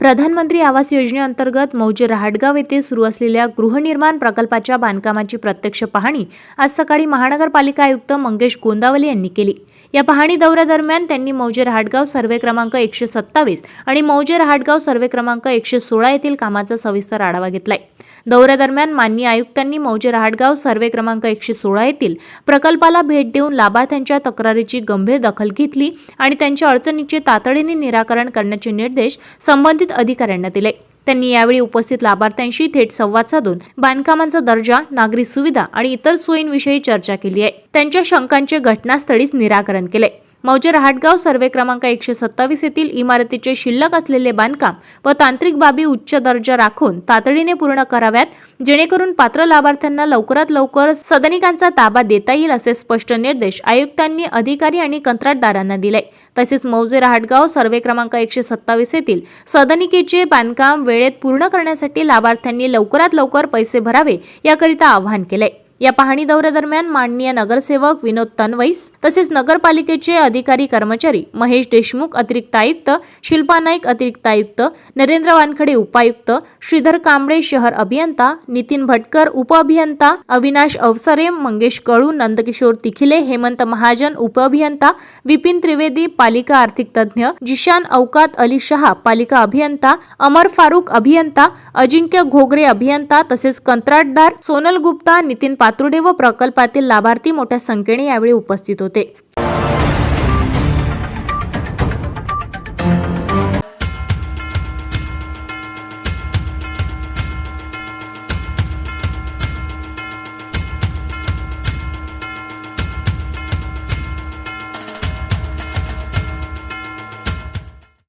प्रधानमंत्री आवास योजनेअंतर्गत मौजे रहाटगाव येथे सुरू असलेल्या गृहनिर्माण प्रकल्पाच्या बांधकामाची प्रत्यक्ष पाहणी आज सकाळी महानगरपालिका आयुक्त मंगेश गोंदावले यांनी केली। या पाहणी दौऱ्यादरम्यान त्यांनी मौजे रहाटगाव सर्वे क्रमांक 127 आणि मौजे रहाटगाव सर्वे क्रमांक 116 येथील कामाचा सविस्तर आढावा घेतलाय। दौऱ्यादरम्यान माननीय आयुक्तांनी मौजे रहाटगाव सर्वे क्रमांक 116 येथील प्रकल्पाला भेट देऊन लाभार्थ्यांच्या तक्रारीची गंभीर दखल घेतली आणि त्यांच्या अडचणींचे तातडीने निराकरण करण्याचे निर्देश संबंधित अधिकाऱ्यांना दिले। त्यांनी यावेळी उपस्थित लाभार्थ्यांशी थेट संवाद साधून बांधकामांचा दर्जा, नागरी सुविधा आणि इतर सोयींविषयी चर्चा केली आहे। त्यांच्या शंकांचे घटनास्थळीच निराकरण केले। मौजे रहाटगाव सर्वे क्रमांक 127 येथील इमारतीचे शिल्लक असलेले बांधकाम व तांत्रिक बाबी उच्च दर्जा राखून तातडीने पूर्ण कराव्यात, जेणेकरून पात्र लाभार्थ्यांना लवकरात लवकर सदनिकांचा ताबा देता येईल असे स्पष्ट निर्देश आयुक्तांनी अधिकारी आणि कंत्राटदारांना दिले। तसेच मौजे रहाटगाव सर्वे क्रमांक 127 येथील सदनिकेचे बांधकाम वेळेत पूर्ण करण्यासाठी लाभार्थ्यांनी लवकरात लवकर पैसे भरावे याकरिता आवाहन केले। या पाहणी दौऱ्यादरम्यान माननीय नगरसेवक विनोद तनवैस तसेच नगरपालिकेचे अधिकारी कर्मचारी महेश देशमुख अतिरिक्त आयुक्त, शिल्पा नाईक अतिरिक्त आयुक्त, नरेंद्र वानखडे उपायुक्त, श्रीधर कांबळे शहर अभियंता, नितीन भटकर उपअभियंता, अविनाश अवसरे, मंगेश कळू, नंदकिशोर तिखिले, हेमंत महाजन उपअभियंता, विपिन त्रिवेदी पालिका आर्थिक तज्ञ, जिशान औकात अली शहा पालिका अभियंता, अमर फारूक अभियंता, अजिंक्य घोगरे अभियंता तसेच कंत्राटदार सोनल गुप्ता, नितीन पात्रुडे व प्रकल्पातील लाभार्थी मोठ्या संख्येने यावेळी उपस्थित होते।